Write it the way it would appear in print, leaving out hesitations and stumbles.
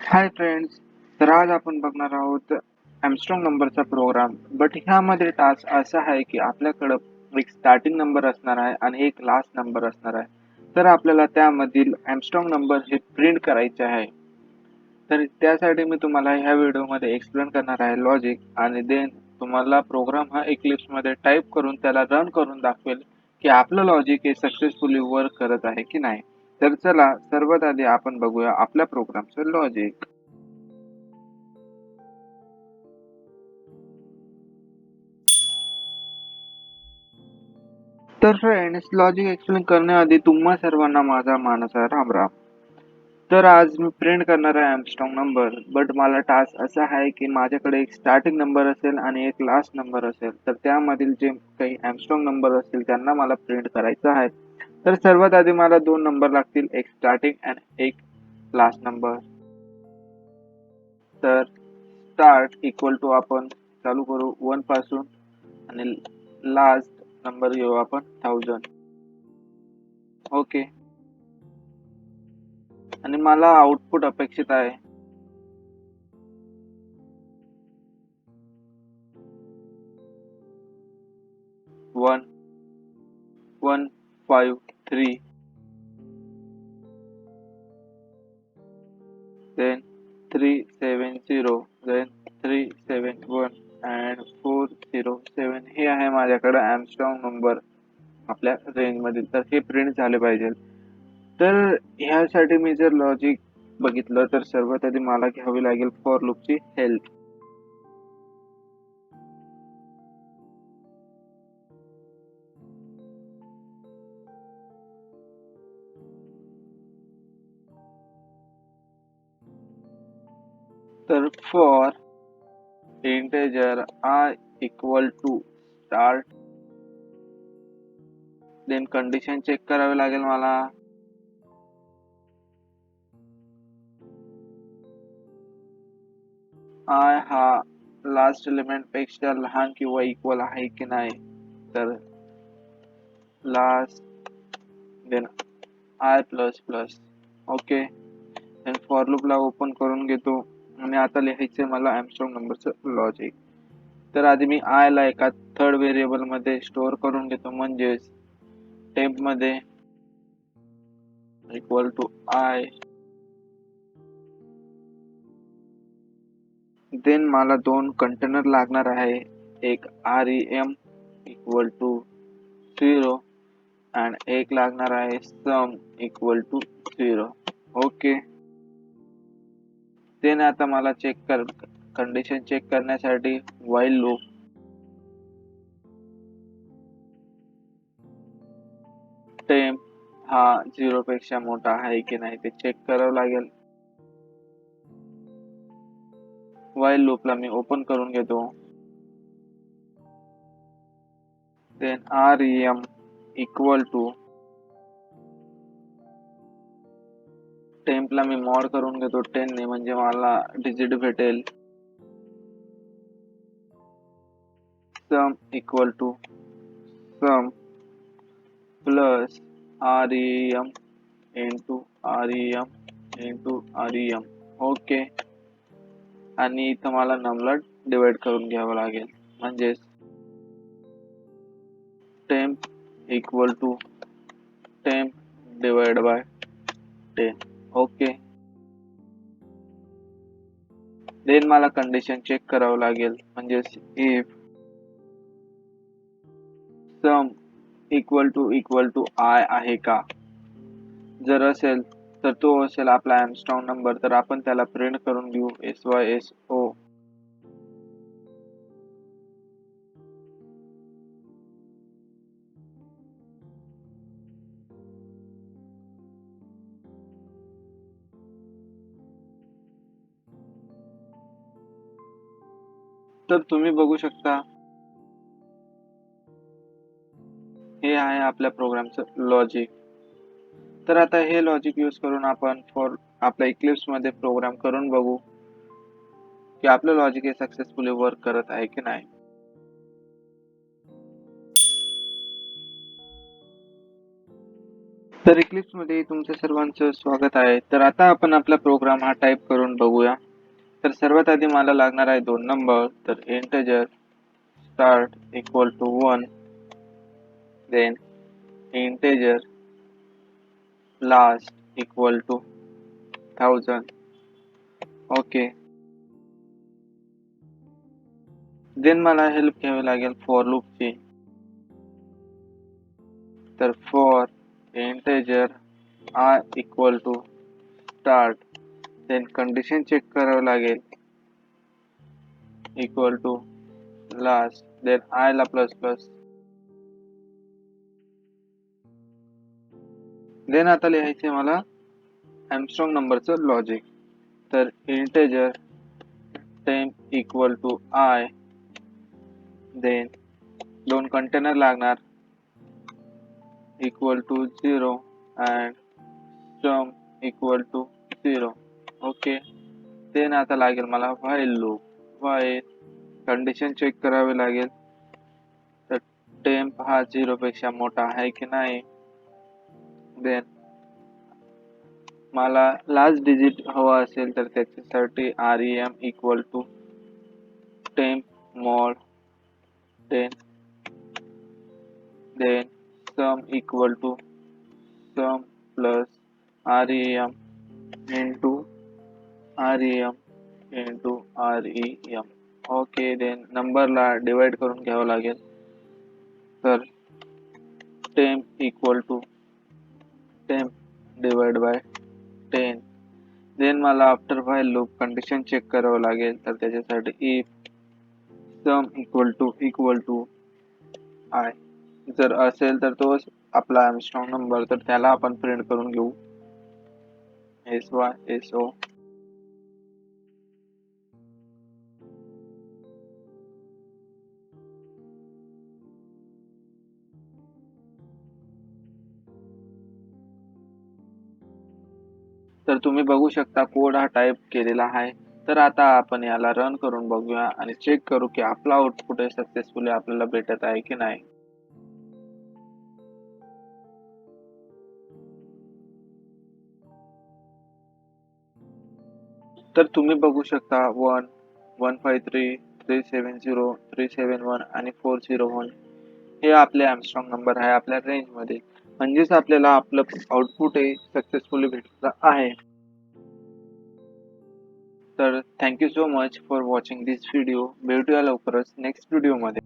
Hi friends. तर आज आपण बघणार आहोत आर्मस्ट्राँग नंबरचा प्रोग्राम. बट ह्यामध्ये टास्क असा आहे की आपल्याकडं एक स्टार्टिंग नंबर असणार आहे आणि एक लास्ट नंबर असणार आहे. तर आपल्याला त्यामधील आर्मस्ट्राँग नंबर हे प्रिंट करायचे आहे. तर त्यासाठी मी तुम्हाला ह्या व्हिडिओमध्ये एक्सप्लेन करणार आहे लॉजिक, आणि देन तुम्हाला प्रोग्राम हा इक्लिप्समध्ये टाईप करून त्याला रन करून दाखवेल की आपलं लॉजिक हे सक्सेसफुली वर्क करत आहे की नाही. तर चला सर्वात आधी आपण बघूया आपल्या प्रोग्रामचं लॉजिक. तर फ्रेंड्स, लॉजिक एक्सप्लेन करण्याआधी तुम्हा सर्वांना माझा मानाचा राम-राम. तर आज मी प्रिंट करणार आहे आर्मस्ट्राँग नंबर. बट मला टास्क असा आहे की माझ्याकडे एक स्टार्टिंग नंबर असेल आणि एक लास्ट नंबर असेल. तर त्यामधील जे काही आर्मस्ट्राँग नंबर असतील त्यांना मला प्रिंट करायचं आहे. तर सर्वात आधी मला 2 नंबर लागतील, एक स्टार्टिंग आणि एक लास्ट नंबर. तर स्टार्ट इक्वल टू आपण चालू करू 1 पासून आणि लास्ट नंबर घेऊ आपण 1000. ओके. आणि मला आउटपुट अपेक्षित आहे. One 153, then 370, then 371 and 407. हे आहे माझ्याकडे आर्मस्ट्राँग नंबर आपल्या रेंज मधील. तर हे प्रिंट झाले पाहिजे. तर ह्यासाठी मी जर लॉजिक बघितलं तर सर्वात आधी मला घ्यावी लागेल फॉर लूपची हेल्प. तर for integer I equal to start, then condition check करावी लागेल मला. I हा लास्ट एलिमेंट पेक्षा लहान किंवा इक्वल आहे की नाही. तर last, then I plus plus. Okay. Then for loop ला ओपन करून घेतो आणि आता लिहायचे मला आर्मस्ट्राँग नंबरचं लॉजिक. तर आधी मी आय ला एका थर्ड व्हेरिएबल मध्ये स्टोअर करून घेतो, म्हणजेच टेम्प मध्ये इक्वल टू आय. देन मला 2 कंटेनर लागणार आहे, एक rem इक्वल टू 0 and एक लागणार आहे sum equal to 0. Okay. Then आता मला कंडिशन चेक करण्यासाठी while लूप. टेम्प हा 0 पेक्षा मोठा आहे की नाही ते चेक करावं लागेल. while लूपला मी ओपन करून घेतो. देन rem इक्वल टू टेम्पला मी मॉड करून घेतो 10 ने, म्हणजे मला डिजिट भेटेल. Sum equal to sum plus rem into rem. Okay. आणि इथं मला नमला डिवाइड करून घ्यावं लागेल, म्हणजेच temp equal to temp divide by 10. Okay. Then मला कंडिशन चेक करावं लागेल, म्हणजेच if sum equal to i आहे का. जर असेल तर तो असेल आपला आर्मस्ट्राँग नंबर. तर आपण त्याला प्रिंट करून घेऊ SYSO. तर तुम्ही बघू शकता हे आहे आपल्या प्रोग्रामचं लॉजिक. तर आता हे लॉजिक यूज करून आपण आपल्या इक्लिप्स मध्ये प्रोग्राम करून बघू की आपलं लॉजिक हे सक्सेसफुली वर्क करत आहे की नाही. तर Eclipse मध्ये तुमचं सर्वांचं स्वागत आहे. तर आता आपण आपला प्रोग्राम हा टाइप करून बघूया. तर सर्वात आधी मला लागणार आहे 2 नंबर. तर integer start equal to 1, then integer last equal to 1000. Okay. Then मला हेल्प घ्यावी लागेल फॉर लूपची. तर for integer I equal to start, then condition check करावं लागेल equal to last, then I ला प्लस प्लस. देन आता लिहायचे मला आर्मस्ट्राँग नंबरचं लॉजिक. तर integer temp equal to I, then 2 container लागणार equal to 0 and sum equal to 0. Okay. Then आता लागेल मला while loop. While condition check करावी लागेल. तर temp हा 0 पेक्षा मोठा आहे की नाही. देन मला लास्ट डिजिट हवा असेल तर त्याच्यासाठी rem equal to temp mod 10, then sum equal to sum plus rem into rem into rem. Okay. Then नंबरला डिवाइड करून घ्यावं लागेल. तर temp equal to temp divide by 10. Then मला after while loop condition check करावं लागेल. तर त्याच्यासाठी if sum equal to I जर असेल तर तोच आपला आर्मस्ट्राँग नंबर, तर त्याला आपण प्रिंट करून घेऊ SYSO. तर तुम्ही बघू शकता कोड हा टाइप केलेला आहे. तर आता आपण याला रन करून बघूया आणि चेक करू की आपला आउटपुट हे सक्सेसफुली आपल्याला भेटत आहे की नाही. तर तुम्ही बघू शकता 1 153 370 371 आणि 401 हे आपले आर्मस्ट्राँग नंबर आहे आपल्या रेंजमध्ये. म्हणजेच आपल्याला आपलं आउटपुट हे सक्सेसफुली भेटलं आहे. तर thank you so much for watching this video. भेटूया लवकरच नेक्स्ट व्हिडिओमध्ये.